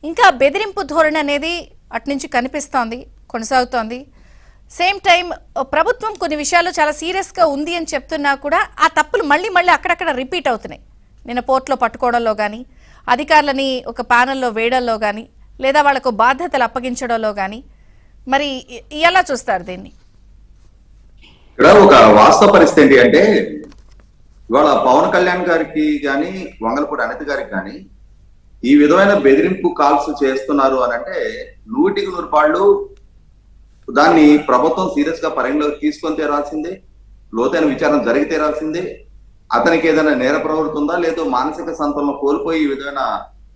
ఇంకా బెదిరింపు ధోరణి అనేది అట్నుంచి కనిపిస్తోంది, కొనసాగుతోంది. సేమ్ టైం ప్రభుత్వం కొన్ని విషయాలు చాలా సీరియస్గా ఉంది అని చెప్తున్నా కూడా ఆ తప్పులు మళ్ళీ మళ్ళీ అక్కడక్కడ రిపీట్ అవుతున్నాయి. నిన్న పోర్ట్లో పట్టుకోవడంలో కానీ, అధికారులని ఒక ప్యానెల్లో వేయడంలో కానీ, లేదా వాళ్లకు బాధ్యతలు అప్పగించడంలో కానీ, మరి ఎలా చూస్తారు దీన్ని? ఇక్కడ ఒక వాస్తవ పరిస్థితి ఏంటి అంటే, ఇవాళ పవన్ కళ్యాణ్ గారికి కానీ వంగలపూడి అనిత గారికి కానీ ఈ విధమైన బెదిరింపు కాల్స్ చేస్తున్నారు అని అంటే 100కి 100 పాళ్ళు దాన్ని ప్రభుత్వం సీరియస్ గా పరిగణలోకి తీసుకొని తీరాల్సిందే, లోతైన విచారణ జరిగి తీరాల్సిందే. అతనికి ఏదైనా నేర ప్రవృత్తి ఉందా లేదో మానసిక సంతులనం కోల్పోయి ఈ విధమైన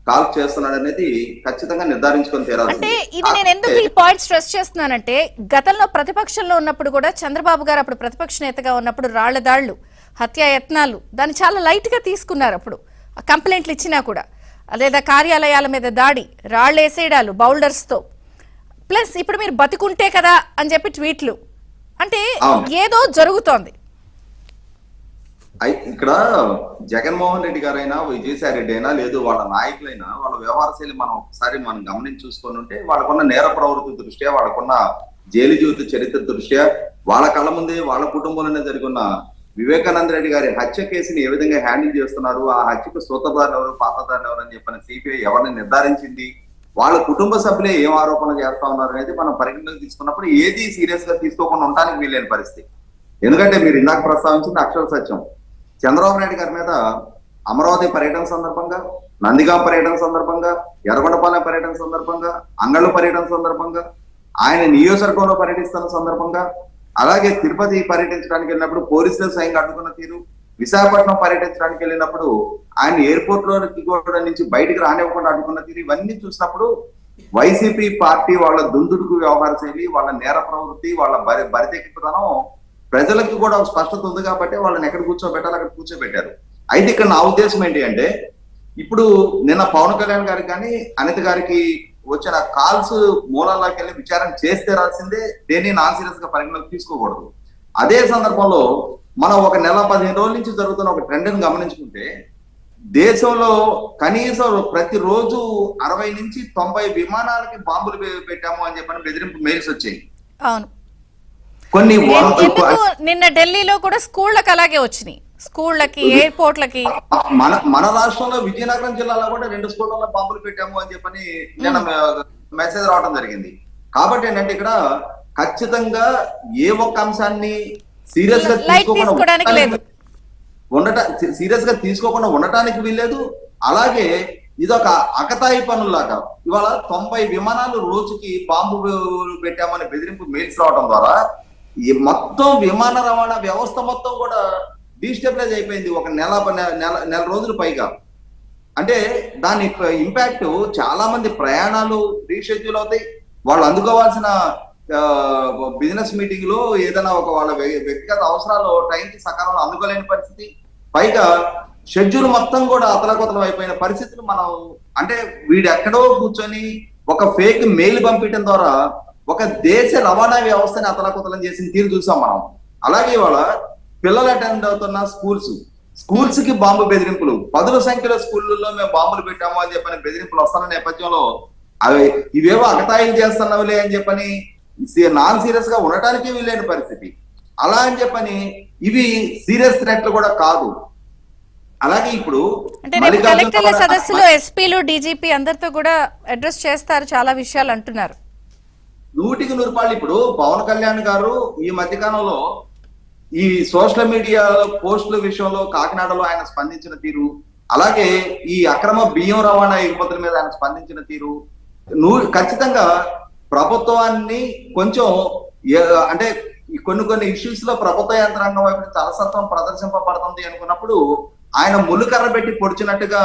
కాల్ చేస్తున్నాడు అనేది ఖచ్చితంగా నిర్ధారించుకొని తీరాల్సిందే. అంటే ఇది నేను ఎందుకు ఈ పాయింట్ స్ట్రెస్ చేస్తున్నానంటే, గతంలో ప్రతిపక్షంలో ఉన్నప్పుడు కూడా చంద్రబాబు గారు అప్పుడు ప్రతిపక్ష నేతగా ఉన్నప్పుడు రాళ్ల దాళ్లు, హత్యాయత్నాలు దాన్ని చాలా లైట్ గా తీసుకున్నారు. అప్పుడు కంప్లైంట్లు ఇచ్చినా కూడా, లేదా కార్యాలయాల మీద దాడి, రాళ్లు వేసేయడాలు బౌల్డర్స్ తో, ప్లస్ ఇప్పుడు మీరు బతికుంటే కదా అని చెప్పి ట్వీట్లు, అంటే ఏదో జరుగుతోంది. ఇక్కడ జగన్మోహన్ రెడ్డి గారైనా విజయసాయి రెడ్డి అయినా లేదు వాళ్ళ నాయకులైనా వాళ్ళ వ్యవహార శైలి మనం గమనించి చూసుకొని ఉంటే వాళ్ళకున్న నేర ప్రవృత్తి దృష్ట్యా, వాళ్ళకున్న జైలు జీవిత చరిత్ర దృష్ట్యా, వాళ్ళ కళ్ళ ముందే వాళ్ళ కుటుంబంలోనే జరిగిన వివేకానంద రెడ్డి గారి హత్య కేసుని ఏ విధంగా హ్యాండిల్ చేస్తున్నారు, ఆ హత్యకు సూత్రధారులు ఎవరు, పాత్రధారులు ఎవరు అని చెప్పిన సిబిఐ ఎవరిని నిర్ధారించింది, వాళ్ళ కుటుంబ సభ్యులే ఏం ఆరోపణలు చేస్తా ఉన్నారు అనేది మనం పరిగణలోకి తీసుకున్నప్పుడు ఏది సీరియస్ గా తీసుకోకుండా ఉండడానికి వీలైన పరిస్థితి. ఎందుకంటే మీరు ఇందాక ప్రస్తావించింది అక్షర సత్యం. చంద్రబాబు నాయుడు గారి మీద అమరావతి పర్యటన సందర్భంగా, నందిగాం పర్యటన సందర్భంగా, ఎర్రగొండపాలెం పర్యటన సందర్భంగా, అంగళ్ళు పర్యటన సందర్భంగా, ఆయన నియోజకవర్గంలో పర్యటిస్తున్న సందర్భంగా, అలాగే తిరుపతి పర్యటించడానికి వెళ్ళినప్పుడు పోలీసులు స్వయంగా అడ్డుకున్న తీరు, విశాఖపట్నం పర్యటించడానికి వెళ్ళినప్పుడు ఆయన ఎయిర్పోర్ట్ లో నుంచి బయటికి రానివ్వకుండా అడ్డుకున్న తీరు, ఇవన్నీ చూసినప్పుడు వైసీపీ పార్టీ వాళ్ళ దుందుడుకు వ్యవహార శైలి, వాళ్ళ నేర ప్రవృత్తి, వాళ్ళ బరితెక్కితనం ప్రజలకు కూడా స్పష్టత ఉంది కాబట్టి వాళ్ళని ఎక్కడ కూర్చోబెట్టాలి అక్కడ కూర్చోబెట్టారు. అయితే ఇక్కడ నా ఉద్దేశం ఏంటి అంటే, ఇప్పుడు నిన్న పవన్ కళ్యాణ్ గారికి కానీ అనిత గారికి వచ్చిన కాల్స్ మూలాల్లోకి వెళ్ళి విచారణ చేస్తే రాల్సిందే, దేన్ని నాన్ సీరియస్ గా పరిగణలోకి తీసుకోకూడదు. అదే సందర్భంలో మనం ఒక నెల 15 రోజుల నుంచి జరుగుతున్న ఒక ట్రెండ్ ని గమనించుకుంటే, దేశంలో కనీసం ప్రతిరోజు 60 నుంచి 90 విమానాలకి బాంబులు పెట్టాము అని చెప్పని బెదిరింపు మెయిల్స్ వచ్చాయి. అవును, కొన్ని నిన్న ఢిల్లీలో కూడా స్కూళ్ళకి అలాగే వచ్చినాయి, స్కూళ్ళకి, ఎయిర్పోర్ట్లకి. మన రాష్ట్రంలో విజయనగరం జిల్లాలో కూడా 2 స్కూళ్ళలో బాంబులు పెట్టాము అని చెప్పని నిన్న మెసేజ్ రావడం జరిగింది. కాబట్టి ఏంటంటే ఇక్కడ ఖచ్చితంగా ఏ ఒక్క అంశాన్ని సీరియస్ గా తీసుకోకుండా ఉండటానికి వీల్లేదు. అలాగే ఇదొక అకతాయి పనులాగా ఇవాళ 90 విమానాలు రోజుకి బాంబు పెట్టామని బెదిరింపు మెయిల్స్ రావడం ద్వారా ఈ మొత్తం విమాన రవాణా వ్యవస్థ మొత్తం కూడా డీస్టెబిలైజ్ అయిపోయింది ఒక నెల రోజులు పైగా. అంటే దాని ఇంపాక్ట్ చాలా మంది ప్రయాణాలు రీషెడ్యూల్ అవుతాయి, వాళ్ళు అందుకోవాల్సిన బిజినెస్ మీటింగ్ లో ఏదైనా ఒక వాళ్ళ వ్యక్తిగత అవసరాలు టైంకి సకాలంలో అందుకోలేని పరిస్థితి, పైగా షెడ్యూల్ మొత్తం కూడా అతలకుతలం అయిపోయిన పరిస్థితులు మనం, అంటే వీడు ఎక్కడో కూర్చొని ఒక ఫేక్ మెయిల్ పంపించడం ద్వారా ఒక దేశ రవాణా వ్యవస్థని అతలకుతలం చేసిన తీరు చూసాం మనం. అలాగే ఇవాళ పిల్లలు అటెండ్ అవుతున్న స్కూల్స్ కి బాంబు బెదిరింపులు, 10ల సంఖ్యలో స్కూళ్ళల్లో మేము బాంబులు పెట్టాము అని చెప్పని బెదిరింపులు వస్తున్న నేపథ్యంలో అవి ఇవేవో అగతాయిలు చేస్తున్నావులే అని చెప్పని నాన్ సీరియస్ గా ఉండటానికి వీలైన పరిస్థితి. అలా అని చెప్పని ఇవి సీరియస్ థ్రెట్లు కూడా కాదు. అలాగే ఇప్పుడు కలెక్టర్ల సదస్సులో ఎస్పీలు, డీజీపీ అందరితో కూడా అడ్రస్ చేస్తారు చాలా విషయాలు అంటున్నారు. 100కి 100 పాళ్ళు ఇప్పుడు పవన్ కళ్యాణ్ గారు ఈ మధ్యకాలంలో ఈ సోషల్ మీడియా పోస్టుల విషయంలో కాకినాడలో ఆయన స్పందించిన తీరు, అలాగే ఈ అక్రమ బియ్యం రవాణా ఎగుమతుల మీద ఆయన స్పందించిన తీరు ఖచ్చితంగా ప్రభుత్వాన్ని కొంచెం, అంటే కొన్ని ఇష్యూస్ లో ప్రభుత్వ యంత్రాంగం వైపు తలసత్వం ప్రదర్శింపబడుతుంది అనుకున్నప్పుడు ఆయన ములుకర్ర పెట్టి పొడిచినట్టుగా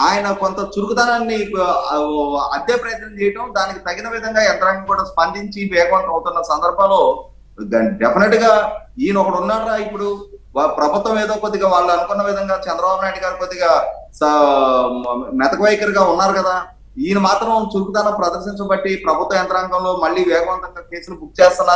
ఆయన కొంత చురుకుదనాన్ని అద్దె ప్రయత్నం చేయటం, దానికి తగిన విధంగా యంత్రాంగం కూడా స్పందించి వేగవంతం అవుతున్న సందర్భంలో డెఫినెట్ గా ఈయన ఒకడు ఉన్నారా, ఇప్పుడు ప్రభుత్వం ఏదో కొద్దిగా వాళ్ళు అనుకున్న విధంగా చంద్రబాబు నాయుడు గారు కొద్దిగా మెతక వైఖరిగా ఉన్నారు కదా, ఈయన మాత్రం చురుకుదనం ప్రదర్శించబట్టి ప్రభుత్వ యంత్రాంగంలో మళ్ళీ వేగవంతంగా కేసులు బుక్ చేస్తున్నారు.